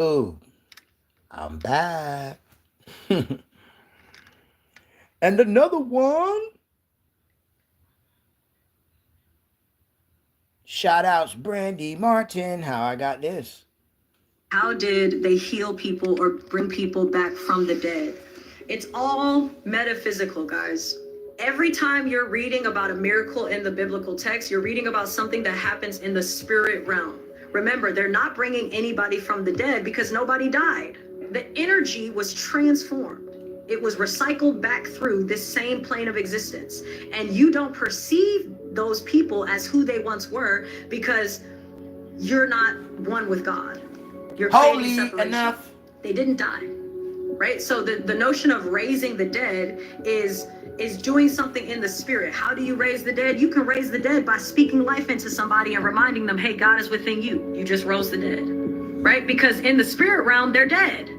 Oh, I'm back. And another one. Shout outs, Brandy Martin. How I got this. How did they heal people or bring people back from the dead? It's all metaphysical, guys. Every time you're reading about a miracle in the biblical text, you're reading about something that happens in the spirit realm. Remember, they're not bringing anybody from the dead because nobody died. The energy was transformed. It was recycled back through this same plane of existence. And you don't perceive those people as who they once were because you're not one with God. You're holy enough. They didn't die, right? So the notion of raising the dead is doing something in the spirit. How do you raise the dead? You can raise the dead by speaking life into somebody and reminding them, hey, God is within you. You just rose the dead, right? Because in the spirit realm, they're dead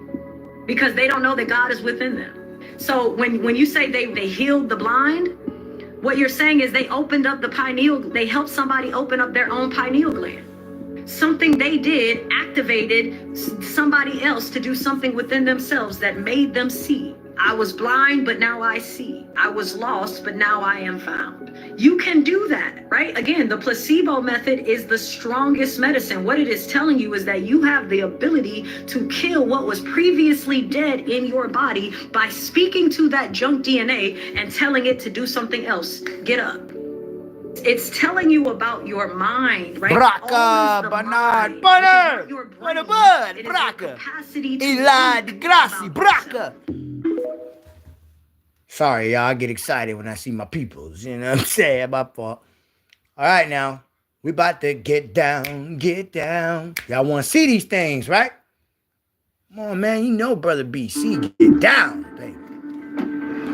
because they don't know that God is within them. So when you say they healed the blind, what you're saying is they opened up the pineal, they helped somebody open up their own pineal gland. Something they did activated somebody else to do something within themselves that made them see. I was blind, but now I see. I was lost, but now I am found. You can do that, right? Again, the placebo method is the strongest medicine. What it is telling you is that you have the ability to kill what was previously dead in your body by speaking to that junk DNA and telling it to do something else. Get up. It's telling you about your mind, right? Braca, Bernard, Butter, Butter, Bud, Braca, Eli, de Gracie, Braca. Sorry, y'all, I get excited when I see my peoples, you know what I'm saying? My fault. All right, now, we about to get down, get down. Y'all want to see these things, right? Come on, man, you know Brother BC, get down, baby.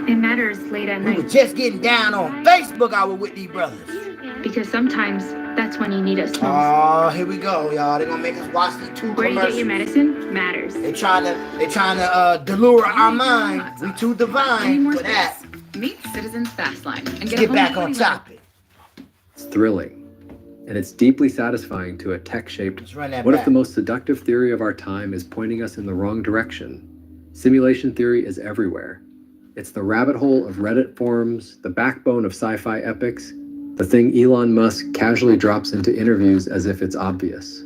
It matters late at night. We were just getting down on Facebook, I was with these brothers. Because sometimes that's when you need us most. Oh, here we go, y'all. They're gonna make us watch these two Where commercials. you get your medicine matters. They trying to delure our mind. We too divine for that. Meet Citizens Fastline and Get back on topic. It's thrilling, and it's deeply satisfying to a tech-shaped. Let's run that What back. if the most seductive theory of our time is pointing us in the wrong direction? Simulation theory is everywhere. It's the rabbit hole of Reddit forums, the backbone of sci-fi epics, the thing Elon Musk casually drops into interviews as if it's obvious.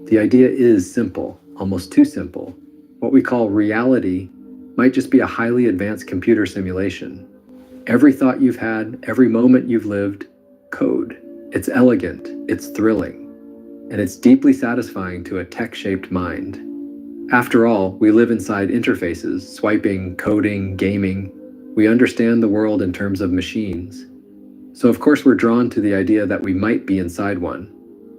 The idea is simple, almost too simple. What we call reality might just be a highly advanced computer simulation. Every thought you've had, every moment you've lived, code. It's elegant, it's thrilling, and it's deeply satisfying to a tech-shaped mind. After all, we live inside interfaces, swiping, coding, gaming. We understand the world in terms of machines. So of course we're drawn to the idea that we might be inside one.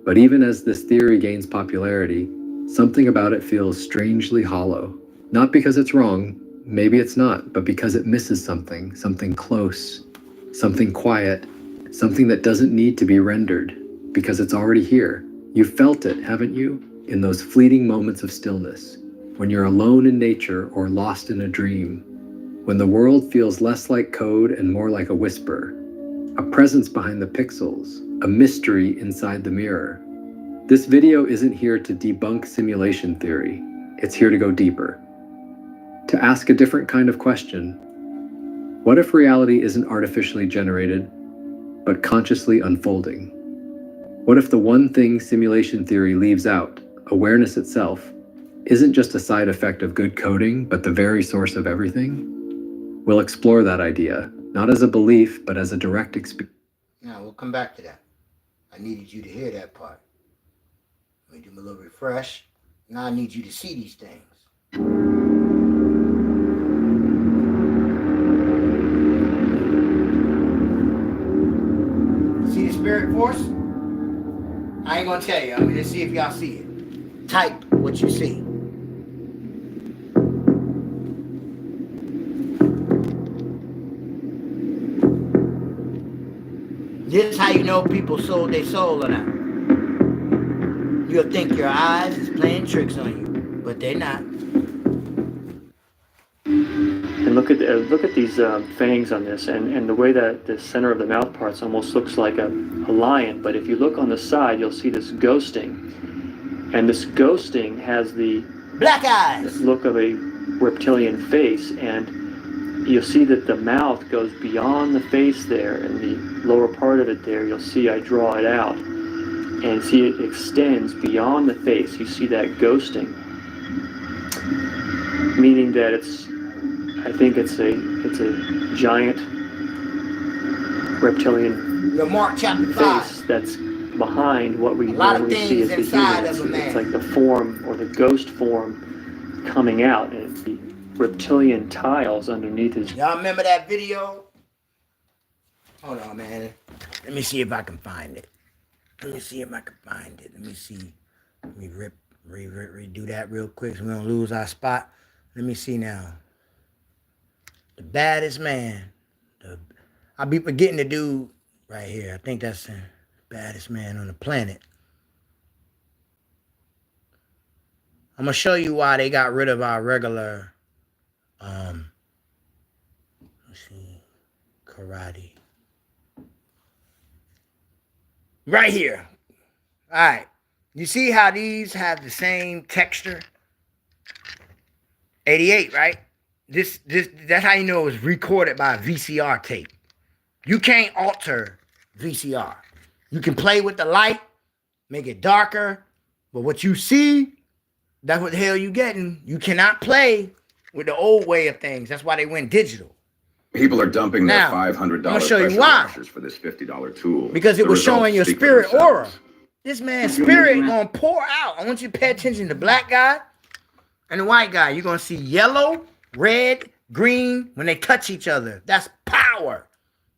But even as this theory gains popularity, something about it feels strangely hollow. Not because it's wrong, maybe it's not, but because it misses something, something close, something quiet, something that doesn't need to be rendered, because it's already here. You felt it, haven't you? In those fleeting moments of stillness, when you're alone in nature or lost in a dream, when the world feels less like code and more like a whisper, a presence behind the pixels, a mystery inside the mirror. This video isn't here to debunk simulation theory. It's here to go deeper, to ask a different kind of question. What if reality isn't artificially generated, but consciously unfolding? What if the one thing simulation theory leaves out, awareness itself, isn't just a side effect of good coding, but the very source of everything? We'll explore that idea, not as a belief, but as a direct experience. Now, we'll come back to that. I needed you to hear that part. Let me do a little refresh. Now I need you to see these things. See the spirit force? I ain't gonna tell you. I'm gonna just see if y'all see it. Type what you see. This is how you know people sold their soul or not. You'll think your eyes is playing tricks on you, but they're not. And look at these fangs on this, and the way that the center of the mouth parts almost looks like a lion. But if you look on the side, you'll see this ghosting. And this ghosting has the black eyes look of a reptilian face, and you'll see that the mouth goes beyond the face there, and the lower part of it there, you'll see I draw it out, and see it extends beyond the face. You see that ghosting, meaning that I think it's a giant reptilian the Mark chapter face 5. that's behind what we lot of normally see as things the inside human. of a man. It's like the form or the ghost form coming out, and it's the reptilian tiles underneath his. Y'all remember that video? Hold on, man. Let me see if I can find it. Let me see if I can find it. Let me see. Let me redo that real quick so we don't lose our spot. Let me see now. The baddest man. I'll be forgetting the dude right here. I think that's the baddest man on the planet. I'm going to show you why they got rid of our regular, let's see, karate. Right here. All right. You see how these have the same texture? 88, right? This that's how you know it's recorded by a VCR tape. You can't alter VCR. You can play with the light, make it darker, but what you see, that's what the hell you getting. You cannot play with the old way of things. That's why they went digital. People are dumping Now, their $500 I'll show you pressure why. washers for this $50 tool. Because it The was results showing your speak for spirit aura. themselves. This man's spirit gonna pour out. I want you to pay attention to the black guy and the white guy. You're gonna see yellow, red, green when they touch each other. That's power.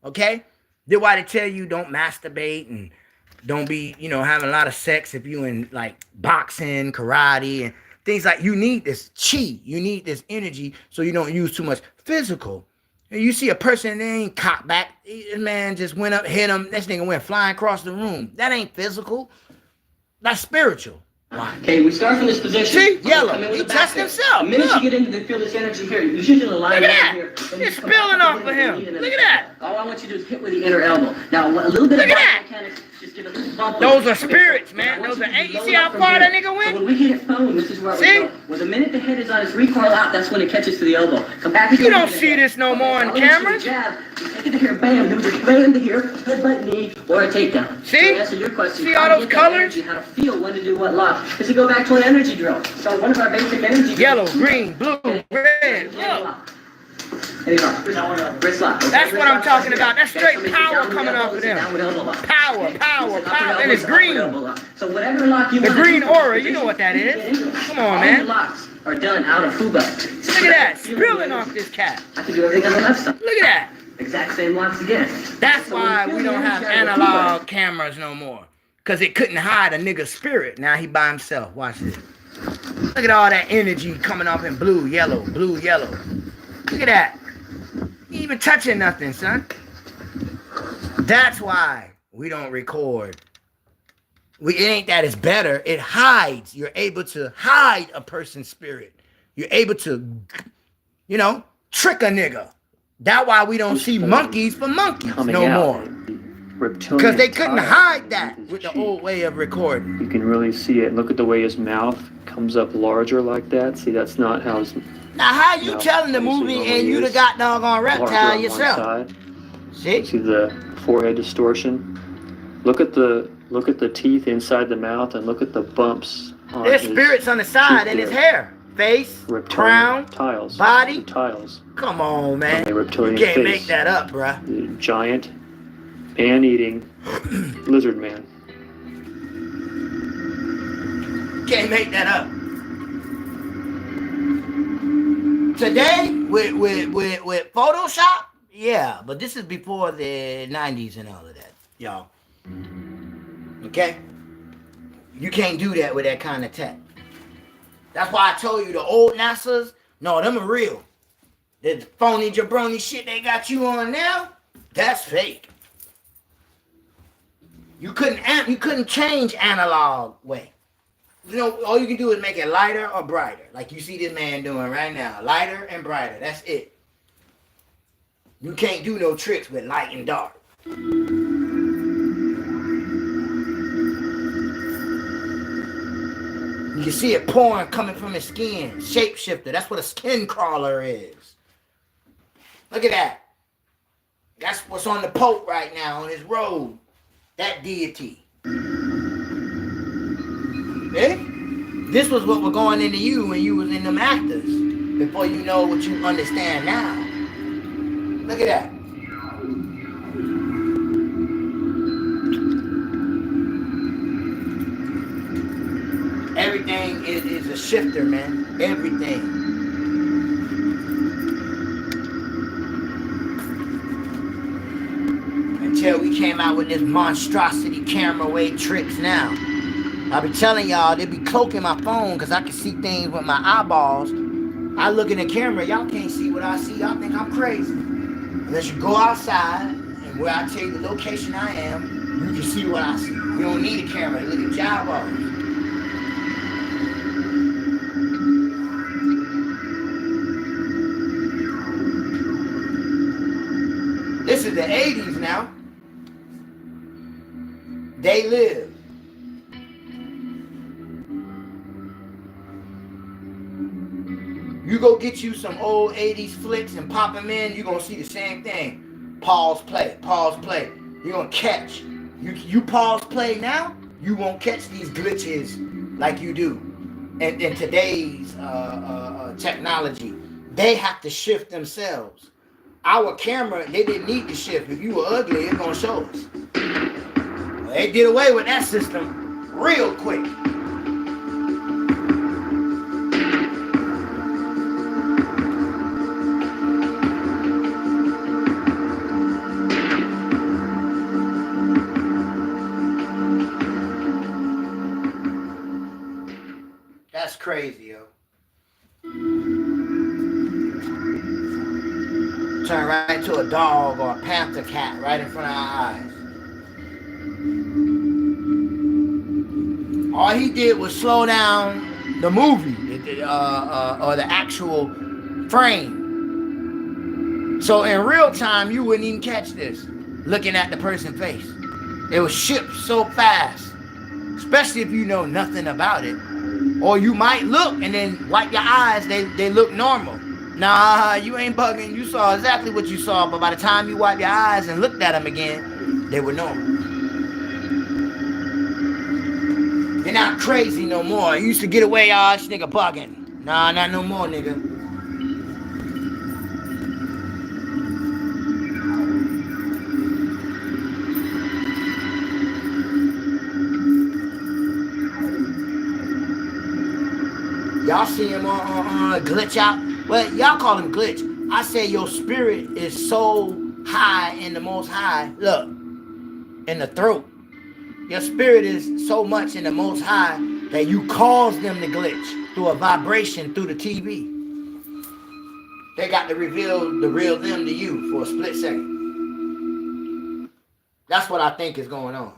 Okay? That's why they tell you don't masturbate and don't be, having a lot of sex if you in like boxing, karate, and things like. You need this chi. You need this energy so you don't use too much physical. And you see a person that ain't cocked back. This man just went up, hit him. This nigga went flying across the room. That ain't physical. That's spiritual. Why? Okay, we start from this position. See? Yellow. Come in with He the back touched here. himself. The minute Look. you get into the feel this energy here, you usually line Look at right that. here. And It's you come back spilling to off the of knee him. and then Look at that. All I want you to do is hit with the inner elbow. Now, a little bit of Look at that. mechanics, just give a little bump. Those with are it. spirits, I man. want Those are. you to You load see up how from far here. that nigga So went? when we hit it phone, this is where See? we go. Well, the minute the head is on its recoil out, that's when it catches to the elbow. Come back. You don't see this no more on camera. Jab. You take it to here, bam. Do the bam to here, headbutt knee, or a takedown. See? To answer your question, See how all to those get that colors? energy, how to feel when to do what lock. Because you go back to an energy drill. So one of our basic energy Yellow, drills. green, blue, red. Look. Wrist lock. That's what I'm talking about. That's straight power coming off of them. Power, power, power. And it's green. So whatever lock you The want. green aura, you know what that is. Come on, All man. your locks are done out of FUBA. Look at that. Spilling off this cat. I can do everything on the left side. Look at that. Exact same locks again. That's So when why you we feel don't the have energy out of analog cameras no more. Because it couldn't hide a nigga's spirit. Now he by himself. Watch this. Look at all that energy coming off in blue, yellow, blue, yellow. Look at that. You ain't even touching nothing, son. That's why we don't record. It ain't that it's better. It hides. You're able to hide a person's spirit. You're able to, trick a nigga. That's why we don't see monkeys for monkeys coming no out. more. Reptilian Because they couldn't tiles hide that underneath with his the cheek. old way of recording. You can really see it. Look at the way his mouth comes up larger like that. See, that's not how his Now, how you mouth telling the obviously movie normally and you the is. got doggone Larger reptile on yourself? one side. See? See the forehead distortion. Look at the teeth inside the mouth, and look at the bumps on There's his spirits on the side and his hair, face, reptilian crown, tiles, body. the tiles. Come on, man. The reptilian You can't face. make that up, bruh. The giant man-eating lizard man. You can't make that up. Today, with Photoshop, yeah, but this is before the 90s and all of that, y'all. Okay? You can't do that with that kind of tech. That's why I told you the old NASA's, no, them are real. The phony jabroni shit they got you on now, that's fake. You couldn't change analog way. All you can do is make it lighter or brighter. Like you see this man doing right now. Lighter and brighter. That's it. You can't do no tricks with light and dark. You can see it pouring coming from his skin. Shapeshifter. That's what a skin crawler is. Look at that. That's what's on the Pope right now on his robe. That deity. Eh? This was what was going into you when you was in them actors. Before you know what you understand now. Look at that. Everything is a shifter, man. Everything. Until we came out with this monstrosity camera way tricks now. I be telling y'all, they be cloaking my phone because I can see things with my eyeballs. I look in the camera, y'all can't see what I see. Y'all think I'm crazy. Unless you go outside and where I tell you the location I am, you can see what I see. You don't need a camera to look at your eyeballs. This is the 80s now. They live. You go get you some old 80s flicks and pop them in, you're going to see the same thing. Pause, play, pause, play. You're going to catch. You pause, play now, you won't catch these glitches like you do. And in today's technology, they have to shift themselves. Our camera, they didn't need to shift. If you were ugly, it's going to show us. Well, they did away with that system real quick. That's crazy, yo. Turn right into a dog or a panther cat right in front of our eyes. All he did was slow down the movie or the actual frame. So in real time, you wouldn't even catch this looking at the person's face. It was shipped so fast, especially if you know nothing about it. Or you might look and then wipe your eyes, they look normal. Nah, you ain't bugging. You saw exactly what you saw, but by the time you wipe your eyes and looked at them again, they were normal. You're not crazy no more. You used to get away, this nigga bugging. Nah, not no more, nigga. Y'all see him on glitch out. Well, y'all call him glitch. I say your spirit is so high in the Most High. Look, in the throat. Your spirit is so much in the Most High that you cause them to glitch through a vibration through the TV. They got to reveal the real them to you for a split second. That's what I think is going on.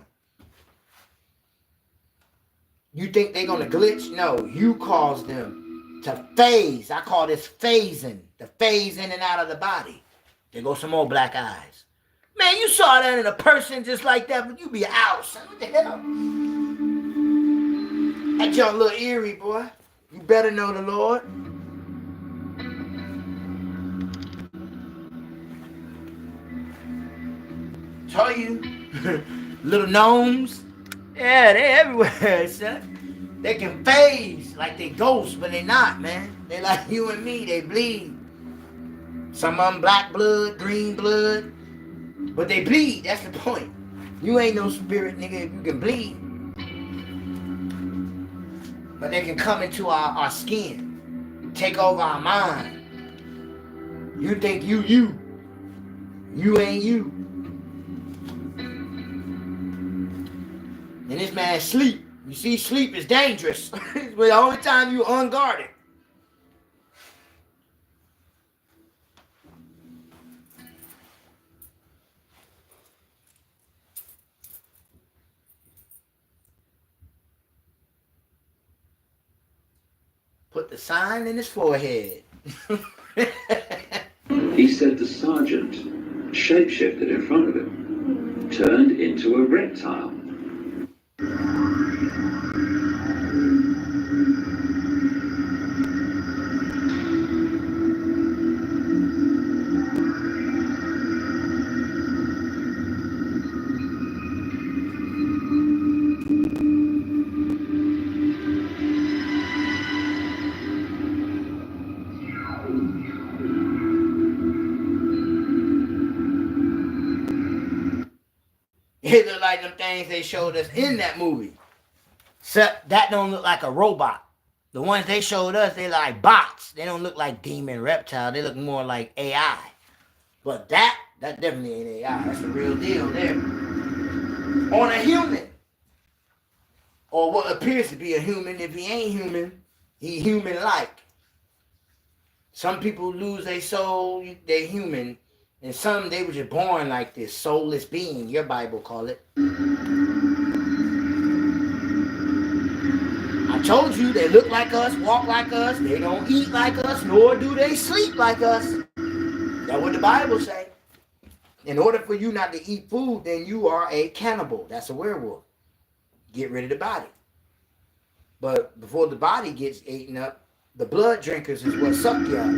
You think they're going to glitch? No, you cause them to phase. I call this phasing. The phase in and out of the body. There go some more black eyes. Man, you saw that in a person just like that, but you be out, son. What the hell? That junk little eerie, boy. You better know the Lord. Tell you. Little gnomes. Yeah, they everywhere, son. They can phase like they ghosts, but they not, man. They like you and me, they bleed. Some of them black blood, green blood, but they bleed, that's the point. You ain't no spirit, nigga, if you can bleed. But they can come into our skin, take over our mind. You think you ain't you. And this man sleep. You see, sleep is dangerous. It's the only time you unguarded. Put the sign in his forehead. He said the sergeant shapeshifted in front of him, turned into a reptile. They look like them things they showed us in that movie. Except that don't look like a robot. The ones they showed us, they like bots. They don't look like demon reptile. They look more like AI. But that definitely ain't AI. That's the real deal there. On a human. Or what appears to be a human. If he ain't human, he human-like. Some people lose their soul, they're human. And some, they were just born like this, soulless being, your Bible call it. I told you, they look like us, walk like us, they don't eat like us, nor do they sleep like us. That's what the Bible say. In order for you not to eat food, then you are a cannibal. That's a werewolf. Get rid of the body. But before the body gets eaten up, the blood drinkers is what suck you up.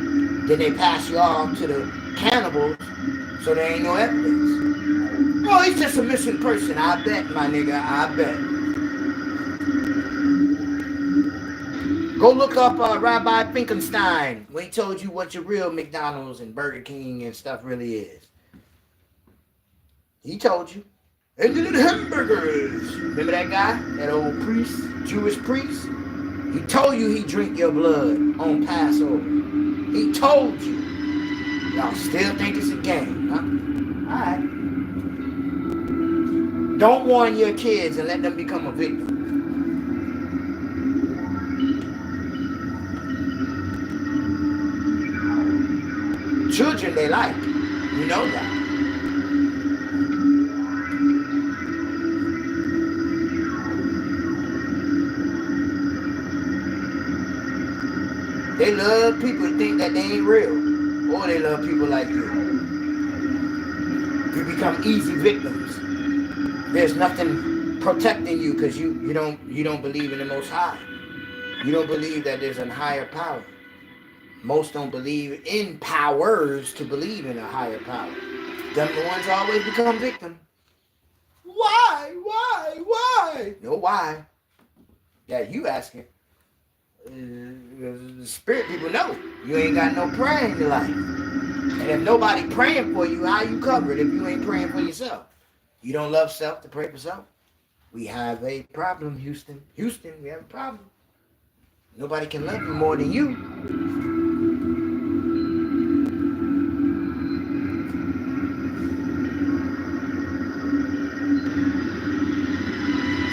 Then they pass you off to the cannibals, so there ain't no evidence. Oh, he's just a missing person. I bet, my nigga, I bet. Go look up Rabbi Finkelstein when he told you what your real McDonald's and Burger King and stuff really is. He told you. And the little hamburgers. Remember that guy? That old priest, Jewish priest? He told you he drink your blood on Passover. He told you. Y'all still think it's a game, huh? Alright. Don't warn your kids and let them become a victim. Children they like. You know that. They love people to think that they ain't real. Or they love people like you. You become easy victims. There's nothing protecting you because you don't believe in the Most High. You don't believe that there's a higher power. Most don't believe in powers to believe in a higher power. Them the ones always become victim. Why? No, why? Yeah, you asking. The spirit people know you ain't got no prayer in your life. And if nobody praying for you, how you covered if you ain't praying for yourself? You don't love self to pray for self? We have a problem, Houston. Houston, we have a problem. Nobody can love you more than you.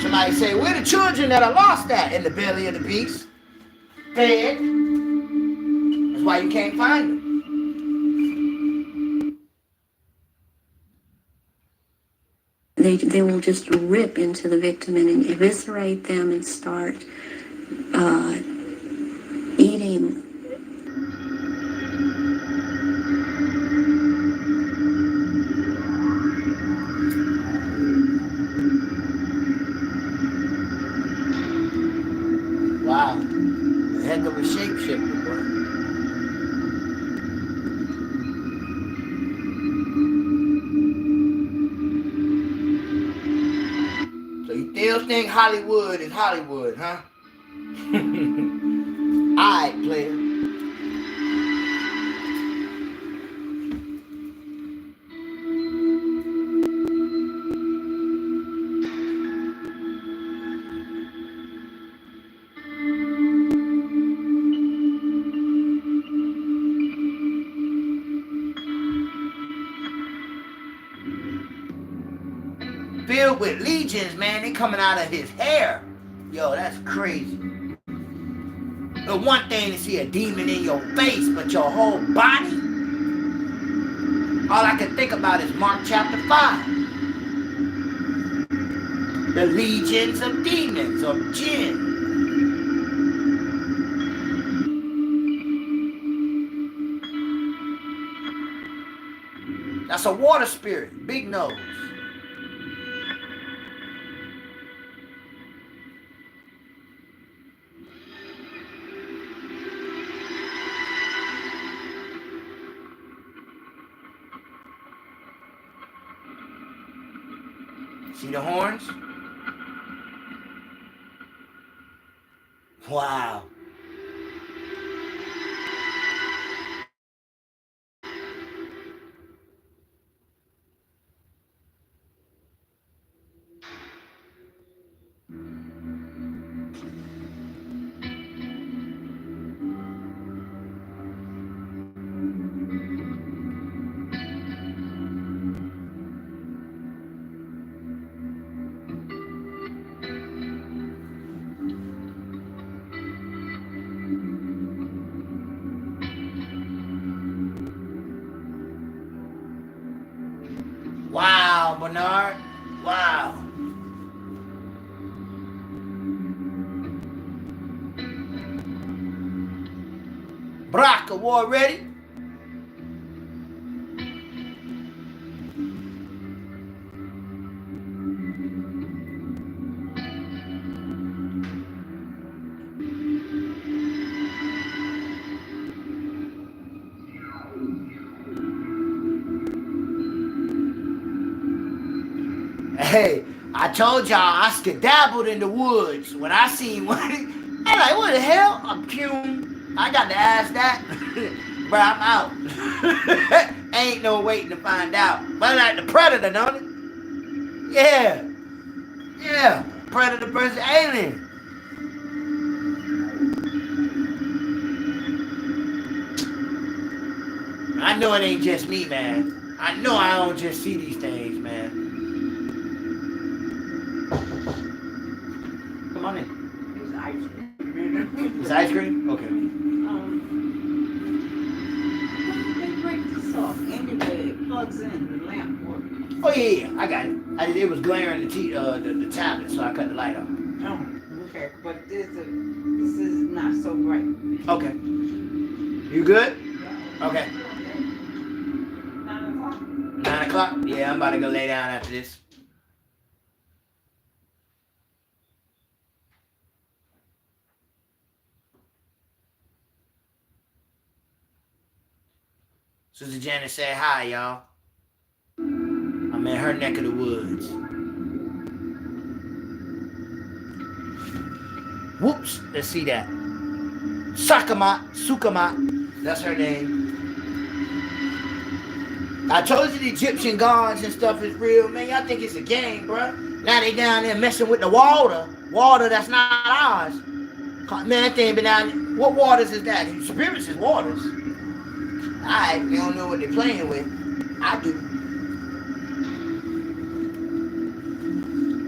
Somebody say, where the children that are lost at? In the belly of the beast. Fed. That's why you can't find them. They will just rip into the victim and eviscerate them and start eating. Wow. A heck of a shapeshifter, boy. So you still think Hollywood is Hollywood, huh? Alright, player. Filled with legions, man. They coming out of his hair. Yo, that's crazy. The one thing to see a demon in your face, but your whole body, all I can think about is Mark chapter 5. The legions of demons, of jinn. That's a water spirit, big nose. See the horns? Wow. Wow, Bernard. Wow. Brock, award ready? Hey, I told y'all I skedaddled in the woods when I seen one. I'm like, what the hell? A Pune. I got to ask that. Bro, I'm out. Ain't no waiting to find out. But like the Predator, don't it? Yeah. Yeah. Predator versus Alien. I know it ain't just me, man. I know I don't just see these things, man. Come on in. It's ice cream. It's ice cream? Okay. They break this off. Anyway, it plugs in the lamp work. Oh yeah, I got it. It was glaring the tablet, so I cut the light off. Oh, okay. But this is not so bright. Okay. You good? Okay. 9 o'clock. 9 o'clock? Yeah, I'm about to go lay down after this. Sister Janet said hi, y'all. I'm in her neck of the woods. Whoops, let's see that. Sukamat, that's her name. I told you the Egyptian gods and stuff is real, man. Y'all think it's a game, bruh. Now they down there messing with the water that's not ours. Man, that thing been down. What waters is that? Spirits is waters. Alright, they don't know what they're playing with. I do.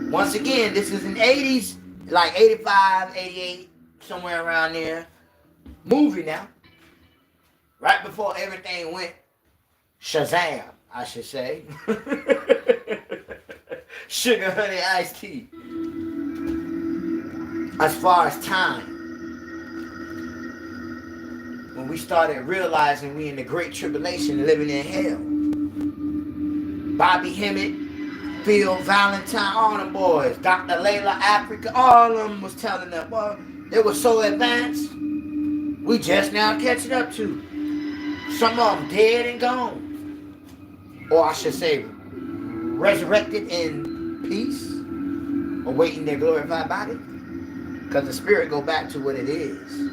Once again, this is an 80s, like 85, 88, somewhere around there. Movie now. Right before everything went Shazam, I should say. Sugar, honey, iced tea. As far as time. When we started realizing we in the Great Tribulation living in hell. Bobby Hemmett, Phil Valentine, all them boys, Dr. Layla Africa, all of them was telling them, well, they were so advanced, we just now catching up to. Some of them dead and gone. Or I should say, resurrected in peace, awaiting their glorified body. Because the spirit go back to what it is.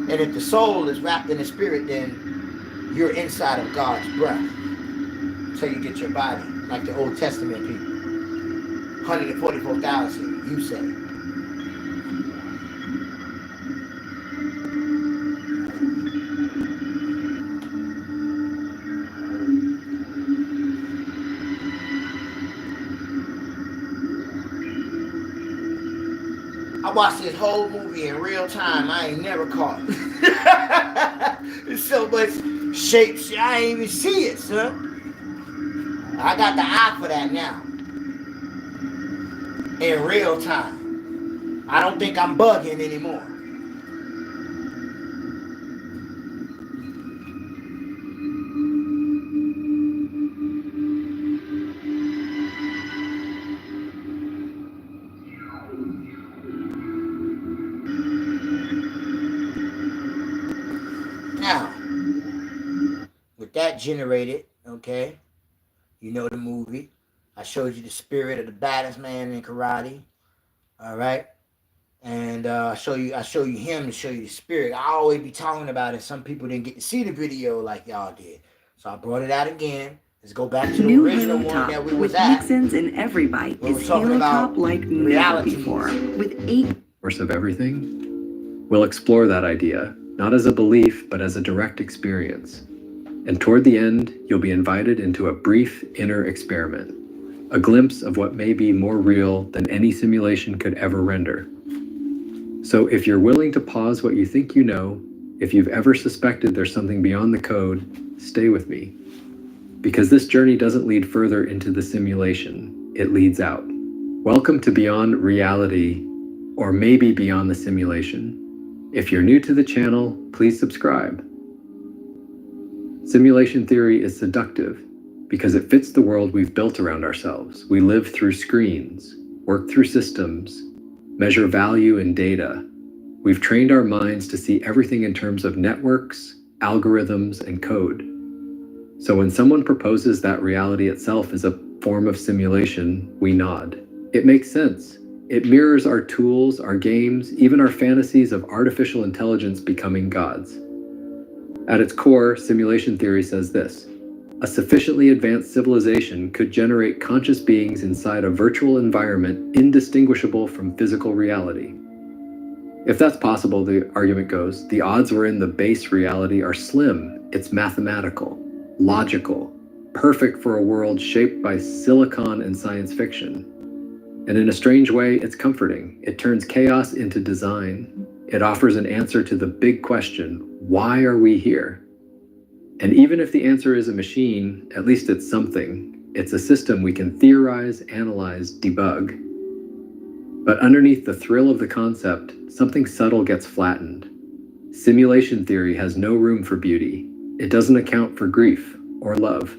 And if the soul is wrapped in the spirit, then you're inside of God's breath. So you get your body, like the Old Testament people. 144,000, you say. I watched this whole movie in real time. I ain't never caught it. There's so much shapes, I ain't even see it, son. I got the eye for that now. In real time. I don't think I'm bugging anymore. Now, with that generated, okay, you know the movie. I showed you the spirit of the baddest man in karate. All right. And I show you him to show you the spirit. I always be talking about it. Some people didn't get to see the video like y'all did. So I brought it out again. Let's go back to the original one that we was at. Mixins in every bite is Halo Top like never before. With 8 Source of everything? We'll explore that idea, not as a belief, but as a direct experience. And toward the end, you'll be invited into a brief inner experiment, a glimpse of what may be more real than any simulation could ever render. So if you're willing to pause what you think you know, if you've ever suspected there's something beyond the code, stay with me. because this journey doesn't lead further into the simulation, it leads out. Welcome to Beyond Reality, or maybe Beyond the Simulation. If you're new to the channel, please subscribe. Simulation theory is seductive because it fits the world we've built around ourselves. We live through screens, work through systems, measure value in data. We've trained our minds to see everything in terms of networks, algorithms, and code. So when someone proposes that reality itself is a form of simulation, we nod. It makes sense. It mirrors our tools, our games, even our fantasies of artificial intelligence becoming gods. At its core, simulation theory says this: a sufficiently advanced civilization could generate conscious beings inside a virtual environment indistinguishable from physical reality. If that's possible, the argument goes, the odds we're in the base reality are slim. It's mathematical, logical, perfect for a world shaped by silicon and science fiction. And in a strange way, it's comforting. It turns chaos into design. It offers an answer to the big question, why are we here? And even if the answer is a machine, at least it's something. It's a system we can theorize, analyze, debug. But underneath the thrill of the concept, something subtle gets flattened. Simulation theory has no room for beauty. It doesn't account for grief or love.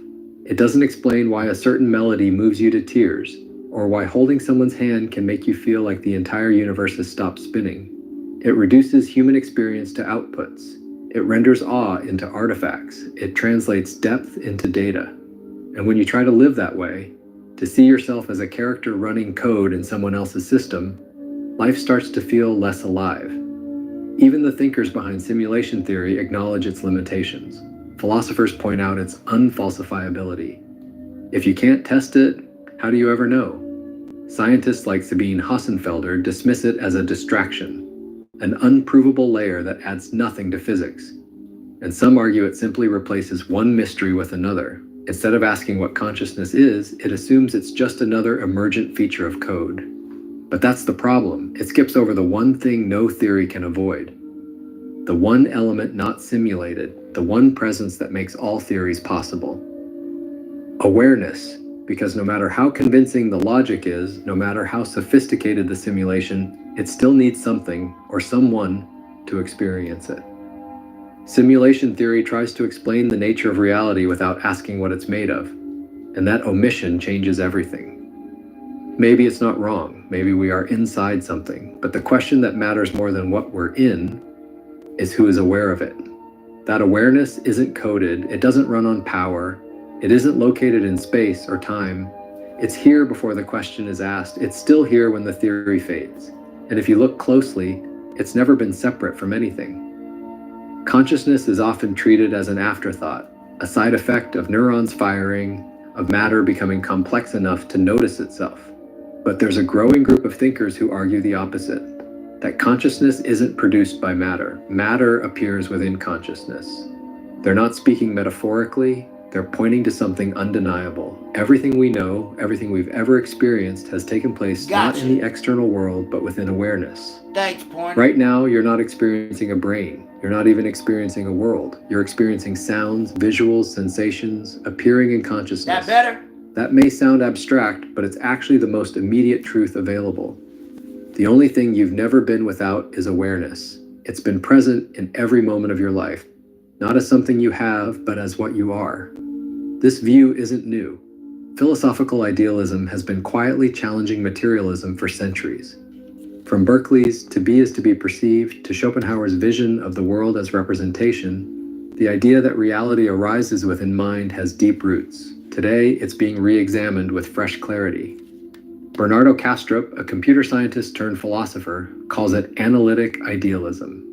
It doesn't explain why a certain melody moves you to tears, or why holding someone's hand can make you feel like the entire universe has stopped spinning. It reduces human experience to outputs. It renders awe into artifacts. It translates depth into data. And when you try to live that way, to see yourself as a character running code in someone else's system, life starts to feel less alive. Even the thinkers behind simulation theory acknowledge its limitations. Philosophers point out its unfalsifiability. If you can't test it, how do you ever know? Scientists like Sabine Hossenfelder dismiss it as a distraction, an unprovable layer that adds nothing to physics. And some argue it simply replaces one mystery with another. Instead of asking what consciousness is, it assumes it's just another emergent feature of code. But that's the problem. It skips over the one thing no theory can avoid. The one element not simulated, the one presence that makes all theories possible. Awareness, because no matter how convincing the logic is, no matter how sophisticated the simulation, it still needs something or someone to experience it. Simulation theory tries to explain the nature of reality without asking what it's made of, and that omission changes everything. Maybe it's not wrong, maybe we are inside something, but the question that matters more than what we're in is who is aware of it. That awareness isn't coded, it doesn't run on power, it isn't located in space or time. It's here before the question is asked, it's still here when the theory fades. And if you look closely, it's never been separate from anything. Consciousness is often treated as an afterthought, a side effect of neurons firing, of matter becoming complex enough to notice itself. But there's a growing group of thinkers who argue the opposite, that consciousness isn't produced by matter. Matter appears within consciousness. They're not speaking metaphorically, they're pointing to something undeniable. Everything we know, everything we've ever experienced has taken place not in the external world, but within awareness. Thanks, Porn. Right now, you're not experiencing a brain. You're not even experiencing a world. You're experiencing sounds, visuals, sensations, appearing in consciousness. That better? That may sound abstract, but it's actually the most immediate truth available. The only thing you've never been without is awareness. It's been present in every moment of your life, not as something you have, but as what you are. This view isn't new. Philosophical idealism has been quietly challenging materialism for centuries. From Berkeley's "to be is to be perceived" to Schopenhauer's vision of the world as representation, the idea that reality arises within mind has deep roots. Today, it's being re-examined with fresh clarity. Bernardo Kastrup, a computer scientist turned philosopher, calls it analytic idealism.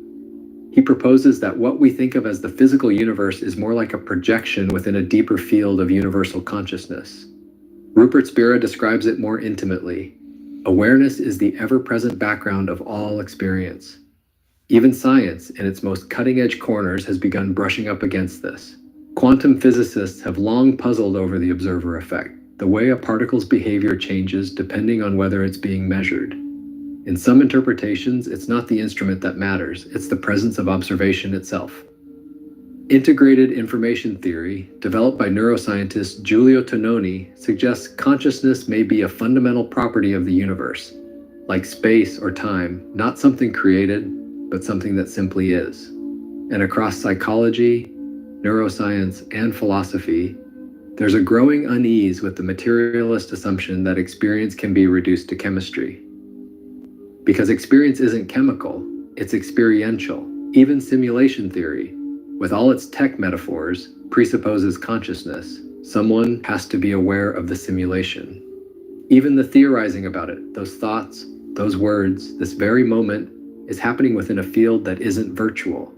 He proposes that what we think of as the physical universe is more like a projection within a deeper field of universal consciousness. Rupert Spira describes it more intimately. Awareness is the ever-present background of all experience. Even science, in its most cutting-edge corners, has begun brushing up against this. Quantum physicists have long puzzled over the observer effect, the way a particle's behavior changes depending on whether it's being measured. In some interpretations, it's not the instrument that matters, it's the presence of observation itself. Integrated information theory, developed by neuroscientist Giulio Tononi, suggests consciousness may be a fundamental property of the universe, like space or time, not something created, but something that simply is. And across psychology, neuroscience, and philosophy, there's a growing unease with the materialist assumption that experience can be reduced to chemistry. Because experience isn't chemical, it's experiential. Even simulation theory, with all its tech metaphors, presupposes consciousness. Someone has to be aware of the simulation. Even the theorizing about it, those thoughts, those words, this very moment, is happening within a field that isn't virtual.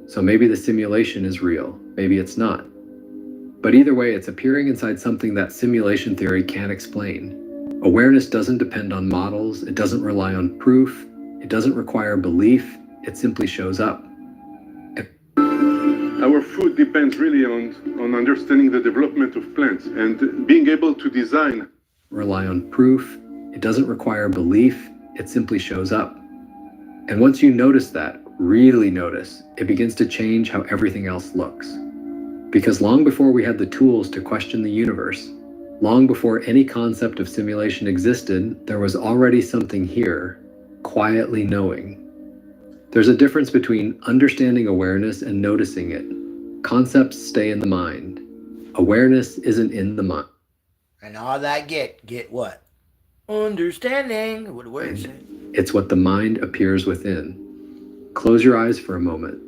So maybe the simulation is real, maybe it's not. But either way, it's appearing inside something that simulation theory can't explain. Awareness doesn't depend on models, it doesn't rely on proof, it doesn't require belief, it simply shows up. Our food depends really on understanding the development of plants and being able to design. Rely on proof, it doesn't require belief, it simply shows up. And once you notice that, really notice, it begins to change how everything else looks. Because long before we had the tools to question the universe, long before any concept of simulation existed, there was already something here, quietly knowing. There's a difference between understanding awareness and noticing it. Concepts stay in the mind. Awareness isn't in the mind. And all that get what? Understanding. What the word say? It's what the mind appears within. Close your eyes for a moment.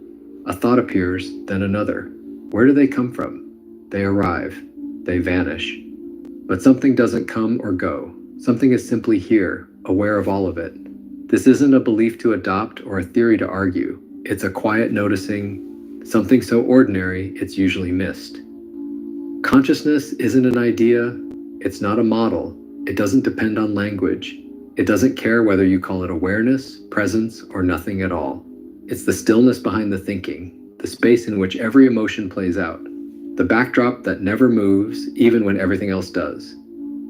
A thought appears, then another. Where do they come from? They arrive. They vanish. But something doesn't come or go. Something is simply here, aware of all of it. This isn't a belief to adopt or a theory to argue. It's a quiet noticing, something so ordinary it's usually missed. Consciousness isn't an idea. It's not a model. It doesn't depend on language. It doesn't care whether you call it awareness, presence, or nothing at all. It's the stillness behind the thinking, the space in which every emotion plays out, the backdrop that never moves even when everything else does.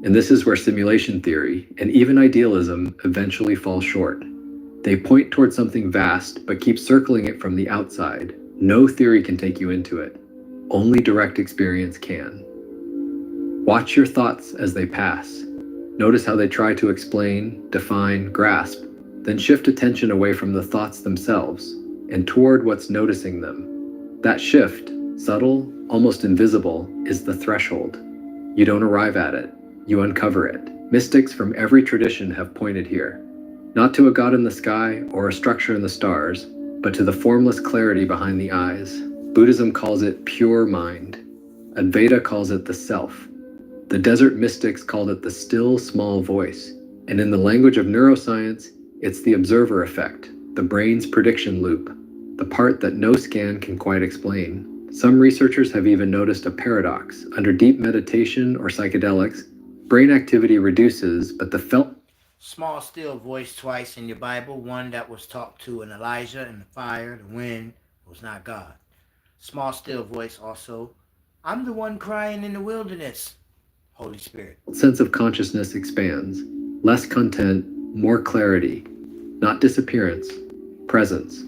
And this is where simulation theory and even idealism eventually fall short. They point toward something vast but keep circling it from the outside. No theory can take you into it. Only direct experience can. Watch your thoughts as they pass. Notice how they try to explain, define, grasp, then shift attention away from the thoughts themselves and toward what's noticing them. That shift, subtle, almost invisible, is the threshold. You don't arrive at it, you uncover it. Mystics from every tradition have pointed here, not to a god in the sky or a structure in the stars, but to the formless clarity behind the eyes. Buddhism calls it pure mind. Advaita calls it the self. The desert mystics called it the still small voice. And in the language of neuroscience, it's the observer effect, the brain's prediction loop, the part that no scan can quite explain. Some researchers have even noticed a paradox. Under deep meditation or psychedelics, brain activity reduces, but the felt small still voice twice in your Bible. One that was talked to in Elijah and the fire, the wind, was not God. Small still voice also, I'm the one crying in the wilderness. Holy Spirit. Sense of consciousness expands. Less content, more clarity. Not disappearance, presence.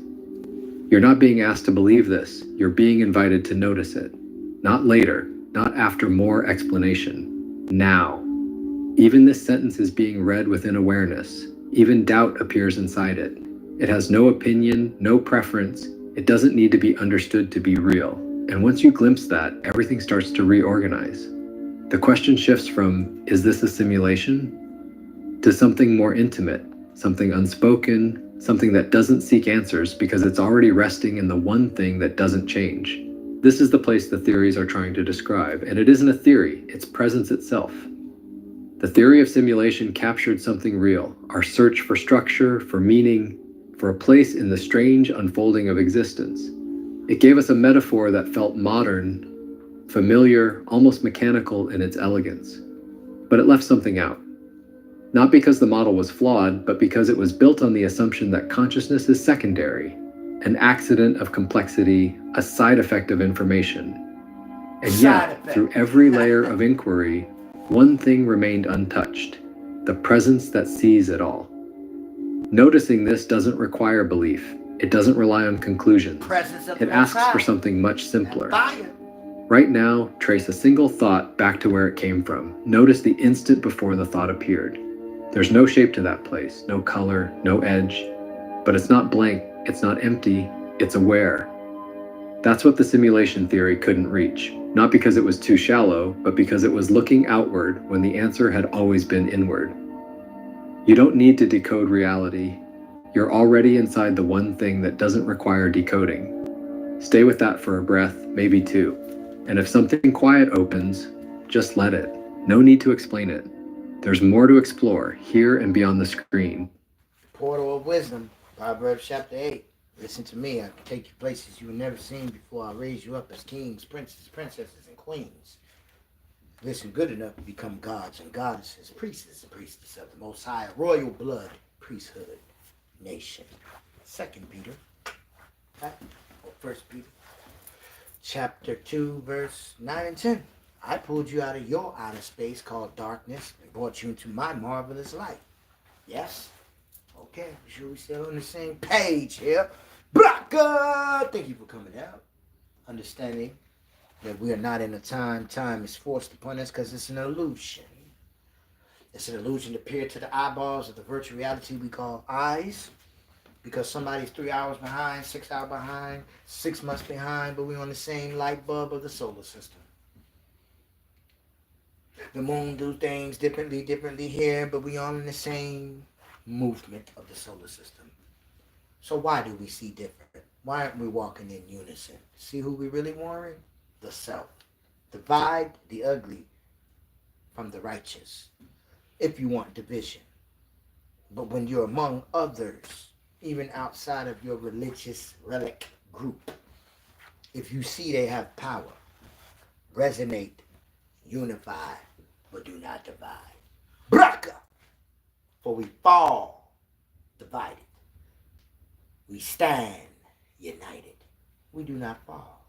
You're not being asked to believe this. You're being invited to notice it. Not later, not after more explanation. Now. Even this sentence is being read within awareness. Even doubt appears inside it. It has no opinion, no preference. It doesn't need to be understood to be real. And once you glimpse that, everything starts to reorganize. The question shifts from, is this a simulation? To something more intimate, something unspoken, something that doesn't seek answers because it's already resting in the one thing that doesn't change. This is the place the theories are trying to describe, and it isn't a theory, it's presence itself. The theory of simulation captured something real, our search for structure, for meaning, for a place in the strange unfolding of existence. It gave us a metaphor that felt modern, familiar, almost mechanical in its elegance. But it left something out. Not because the model was flawed, but because it was built on the assumption that consciousness is secondary, an accident of complexity, a side effect of information. And yet, through every layer of inquiry, one thing remained untouched, the presence that sees it all. Noticing this doesn't require belief. It doesn't rely on conclusions. Presence of It the asks for Messiah. something much simpler. Fire. Right now, trace a single thought back to where it came from. Notice the instant before the thought appeared. There's no shape to that place, no color, no edge. But it's not blank, it's not empty, it's aware. That's what the simulation theory couldn't reach. Not because it was too shallow, but because it was looking outward when the answer had always been inward. You don't need to decode reality. You're already inside the one thing that doesn't require decoding. Stay with that for a breath, maybe two. And if something quiet opens, just let it. No need to explain it. There's more to explore here and beyond the screen. Portal of wisdom, Proverbs chapter 8. Listen to me, I can take you places you've never seen before. I raise you up as kings, princes, princesses, and queens. Listen good enough to become gods and goddesses, priests and priestesses of the Most High, royal blood, priesthood, nation. 2 Peter, or 1 Peter, chapter 2, verse 9 and 10. I pulled you out of your outer space called darkness and brought you into my marvelous light. Yes? Okay, sure we still on the same page here. Blanca! Thank you for coming out. Understanding that we are not in a time is forced upon us because it's an illusion. It's an illusion to peer to the eyeballs of the virtual reality we call eyes. Because somebody's 3 hours behind, 6 hours behind, 6 months behind, but we're on the same light bulb of the solar system. The moon do things differently here, but we all in the same movement of the solar system. So why do we see different? Why aren't we walking in unison? See who we really warring? The self. Divide the ugly from the righteous, if you want division. But when you're among others, even outside of your religious relic group, if you see they have power, resonate, unify, but do not divide. Braka! For we fall divided. We stand united. We do not fall.